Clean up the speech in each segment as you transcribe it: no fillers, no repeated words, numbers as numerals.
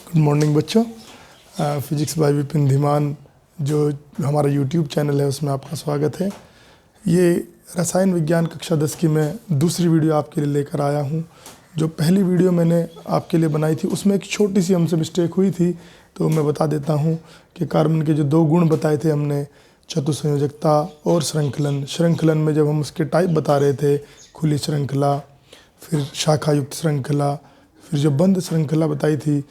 Good morning बच्चों। Physics bye Vipin Dhiman जो हमारा यूट्यूब चैनल है उसमें आपका स्वागत है। ये रसायन विज्ञान कक्षा 10 की मैं दूसरी वीडियो आपके लिए लेकर आया हूँ। जो पहली वीडियो मैंने आपके लिए बनाई थी उसमें एक छोटी सी हमसे मिस्टेक हुई थी, तो मैं बता देता हूँ कि कार्बन के जो दो गुण बताए थे हमने, चतुसंयोजकता और श्रृंखलन। श्रृंखलन में जब हम उसके टाइप बता रहे थे, खुली श्रृंखला, फिर शाखा युक्त श्रृंखला, फिर जो बंद श्रृंखला बताई थी,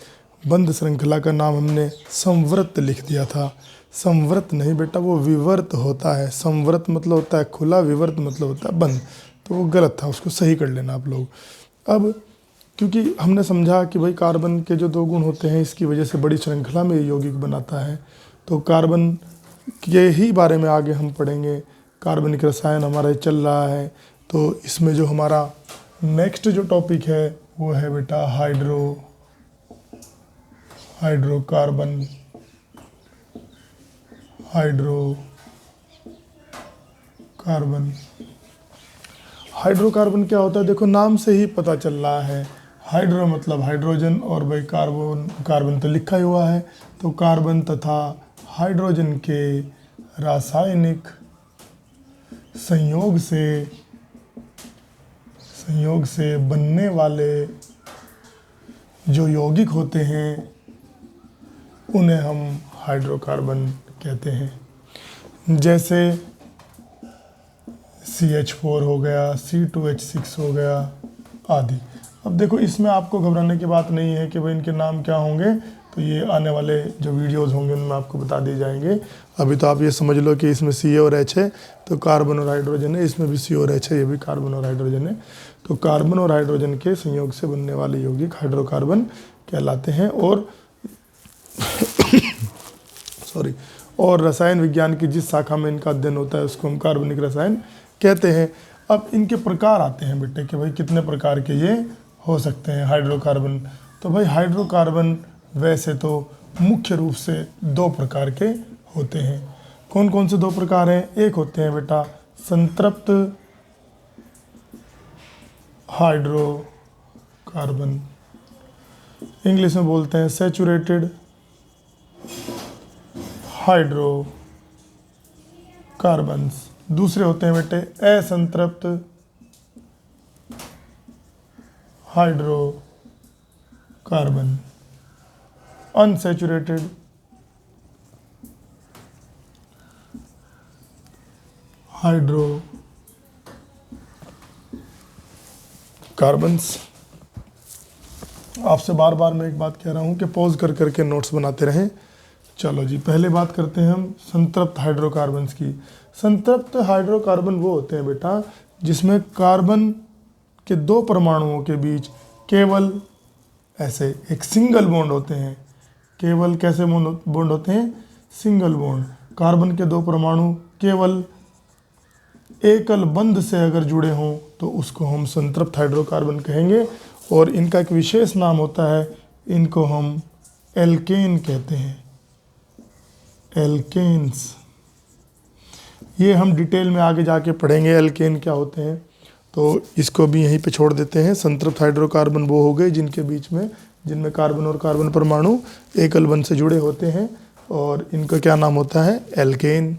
बंद श्रृंखला का नाम हमने संवृत्त लिख दिया था। संवृत्त नहीं बेटा, वो विवर्त होता है। संवृत्त मतलब होता है खुला, विवर्त मतलब होता है बंद। तो वो गलत था, उसको सही कर लेना आप लोग। अब क्योंकि हमने समझा कि भाई कार्बन के जो दो गुण होते हैं इसकी वजह से बड़ी श्रृंखला में यौगिक बनाता है, तो कार्बन के ही बारे में आगे हम पढ़ेंगे। कार्बनिक रसायन हमारा चल रहा है, तो इसमें जो हमारा नेक्स्ट जो टॉपिक है वो है बेटा हाइड्रोकार्बन। हाइड्रोकार्बन क्या होता है? देखो नाम से ही पता चल रहा है। हाइड्रो मतलब हाइड्रोजन और भाई कार्बन तो लिखा ही हुआ है। तो कार्बन तथा हाइड्रोजन के रासायनिक संयोग से बनने वाले जो यौगिक होते हैं उन्हें हम हाइड्रोकार्बन कहते हैं। जैसे CH4 हो गया, C2H6 हो गया आदि। अब देखो इसमें आपको घबराने की बात नहीं है कि भाई इनके नाम क्या होंगे, तो ये आने वाले जो वीडियोस होंगे उनमें आपको बता दिए जाएंगे। अभी तो आप ये समझ लो कि इसमें C और H है तो कार्बन और हाइड्रोजन है, इसमें भी C और H है, ये भी कार्बन और हाइड्रोजन है। तो कार्बन और हाइड्रोजन के संयोग से बनने वाले यौगिक हाइड्रोकार्बन कहलाते हैं। और रसायन विज्ञान की जिस शाखा में इनका अध्ययन होता है उसको हम कार्बनिक रसायन कहते हैं। अब इनके प्रकार आते हैं बेटे कि भाई कितने प्रकार के ये हो सकते हैं हाइड्रोकार्बन। तो भाई हाइड्रोकार्बन वैसे तो मुख्य रूप से दो प्रकार के होते हैं। कौन कौन से दो प्रकार हैं? एक होते हैं बेटा संतृप्त हाइड्रोकार्बन, इंग्लिश में बोलते हैं सैचुरेटेड हाइड्रोकार्बन्स। दूसरे होते हैं बेटे असंतृप्त हाइड्रोकार्बन, अनसैचुरेटेड हाइड्रोकार्बन्स। आपसे बार बार मैं एक बात कह रहा हूँ कि पॉज कर करके नोट्स बनाते रहें। चलो जी, पहले बात करते हैं हम संतृप्त हाइड्रोकार्बन्स की। संतृप्त हाइड्रोकार्बन वो होते हैं बेटा जिसमें कार्बन के दो परमाणुओं के बीच केवल ऐसे एक सिंगल बॉन्ड होते हैं। केवल कैसे बॉन्ड होते हैं? Single bond. कार्बन के दो परमाणु केवल एकल बंध से अगर जुड़े हों तो उसको हम संतृप्त हाइड्रोकार्बन कहेंगे। और इनका एक विशेष नाम होता है, इनको हम एल्केन कहते हैं, एल्केन्स। ये हम डिटेल में आगे जाके पढ़ेंगे एल्केन क्या होते हैं, तो इसको भी यहीं पे छोड़ देते हैं। संतृप्त हाइड्रोकार्बन वो हो गए जिनमें कार्बन और कार्बन परमाणु एकल बंध से जुड़े होते हैं और इनका क्या नाम होता है? एल्केन।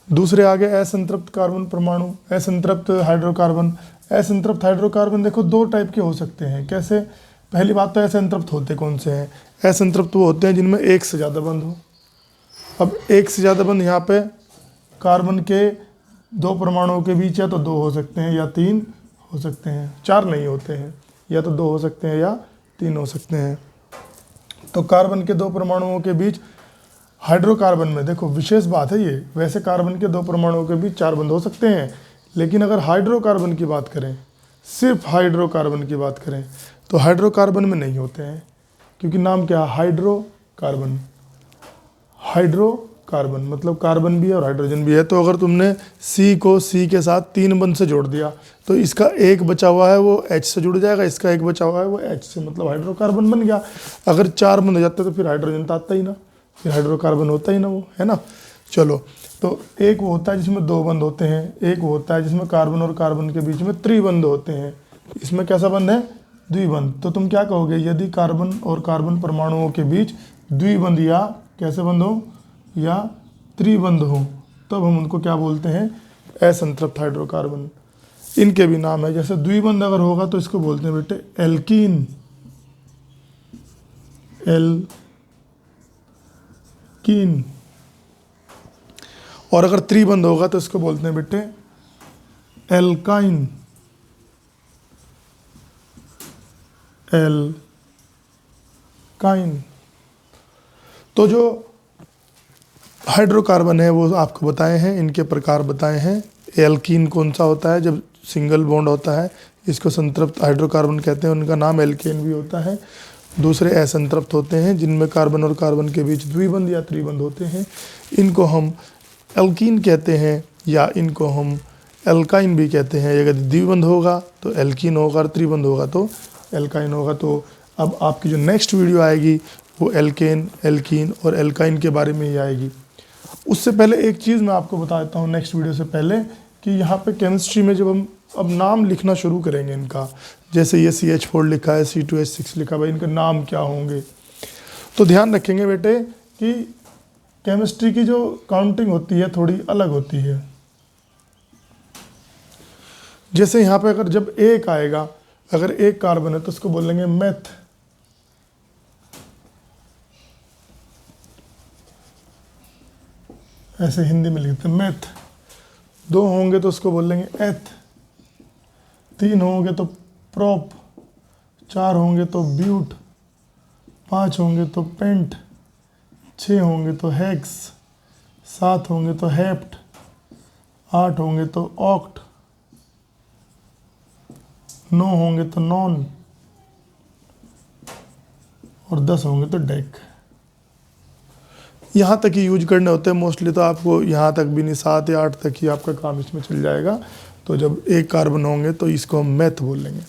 दूसरे आगे असंतृप्त कार्बन परमाणु, असंतृप्त हाइड्रोकार्बन। असंतृप्त हाइड्रोकार्बन देखो दो टाइप के हो सकते हैं। कैसे? पहली बात तो असंतृप्त होते कौन से हैं? असंतृप्त वो होते हैं जिनमें एक से ज़्यादा बंध हो। अब एक से ज़्यादा बंध यहाँ पे कार्बन के दो परमाणुओं के बीच या तो दो हो सकते हैं या तीन हो सकते हैं, चार नहीं होते हैं, या तो दो हो सकते हैं या तीन हो सकते हैं। तो कार्बन के दो परमाणुओं के बीच हाइड्रोकार्बन में देखो विशेष बात है ये, वैसे कार्बन के दो परमाणुओं के बीच चार बंध हो सकते हैं, लेकिन अगर हाइड्रोकार्बन की बात करें, सिर्फ हाइड्रोकार्बन की बात करें तो हाइड्रोकार्बन में नहीं होते हैं। क्योंकि नाम क्या है? हाइड्रोकार्बन। हाइड्रोकार्बन मतलब कार्बन भी है और हाइड्रोजन भी है। तो अगर तुमने C को C के साथ तीन बंध से जोड़ दिया तो इसका एक बचा हुआ है वो H से जुड़ जाएगा, इसका एक बचा हुआ है वो H से, मतलब हाइड्रोकार्बन बन गया। अगर चार बंध हो जाते तो फिर हाइड्रोजन तो आता ही ना, फिर हाइड्रोकार्बन होता ही ना, वो है ना। चलो, तो एक वो होता है जिसमें दो बंध होते हैं, एक वो होता है जिसमें कार्बन और कार्बन के बीच में त्रिबंध होते हैं। इसमें कैसा बंध है? द्विबंध, तो तुम क्या कहोगे, यदि कार्बन और कार्बन परमाणुओं के बीच द्विबंध या कैसे बंध हो या त्रिबंध हो, तब हम उनको क्या बोलते हैं, असंतृप्त हाइड्रोकार्बन। इनके भी नाम है, जैसे द्विबंध अगर होगा तो इसको बोलते हैं बेटे एल्कीन, एल्कीन, और अगर त्रिबंध होगा तो इसको बोलते हैं बेटे एल्काइन, एल्काइन। तो जो हाइड्रोकार्बन है वो आपको बताए हैं, इनके प्रकार बताए हैं। एल्कीन कौन सा होता है, जब सिंगल बॉन्ड होता है इसको संतृप्त हाइड्रोकार्बन कहते हैं, उनका नाम एल्केन भी होता है। दूसरे असंतृप्त होते हैं जिनमें कार्बन और कार्बन के बीच द्विबंध या त्रिबंध होते हैं, इनको हम एल्कीन कहते हैं, या इनको हम एल्काइन भी कहते हैं। अगर द्विबंध होगा तो एल्कीन होगा और त्रिबंध होगा तो एल्काइन होगा। तो अब आपकी जो नेक्स्ट वीडियो आएगी वो एल्केन, एल्कीन और एल्काइन के बारे में ही आएगी। उससे पहले एक चीज़ मैं आपको बता देता हूँ नेक्स्ट वीडियो से पहले, कि यहाँ पे केमिस्ट्री में जब हम अब नाम लिखना शुरू करेंगे इनका, जैसे ये CH4 लिखा है, C2H6 लिखा है, इनके नाम क्या होंगे, तो ध्यान रखेंगे बेटे कि केमिस्ट्री की जो काउंटिंग होती है थोड़ी अलग होती है। जैसे यहाँ पे अगर जब एक आएगा, अगर एक कार्बन है तो उसको बोलेंगे मेथ, ऐसे हिंदी में लिखते हैं मेथ। दो होंगे तो उसको बोलेंगे एथ, तीन होंगे तो प्रोप, चार होंगे तो ब्यूट, पांच होंगे तो पेंट, छः होंगे तो हेक्स, सात होंगे तो हेप्ट, आठ होंगे तो ऑक्ट, 9 होंगे तो नॉन, और 10 होंगे तो डेक। यहाँ तक ही यूज करने होते हैं मोस्टली, तो आपको यहाँ तक भी नहीं, 7 या 8 तक ही आपका काम इसमें चल जाएगा। तो जब एक कार्बन होंगे तो इसको हम मैथ बोलेंगे,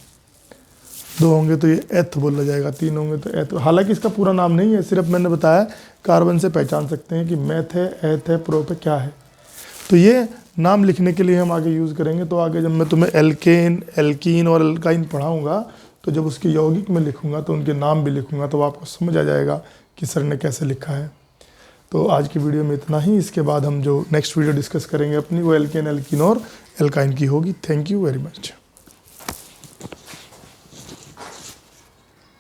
2 होंगे तो ये एथ बोला जाएगा, 3 होंगे तो एथ। हालांकि इसका पूरा नाम नहीं है, सिर्फ मैंने बताया कार्बन से पहचान सकते हैं कि मैथ है, एथ है, प्रोप है, क्या है। तो ये नाम लिखने के लिए हम आगे यूज़ करेंगे। तो आगे जब मैं तुम्हें एल्केन, एल्कीन और एल्काइन पढ़ाऊँगा तो जब उसके यौगिक में लिखूँगा तो उनके नाम भी लिखूँगा, तो आपको समझ आ जाएगा कि सर ने कैसे लिखा है। तो आज की वीडियो में इतना ही। इसके बाद हम जो नेक्स्ट वीडियो डिस्कस करेंगे अपनी, वो एल्केन, एल्कीन और एल्काइन की होगी। Thank you very much.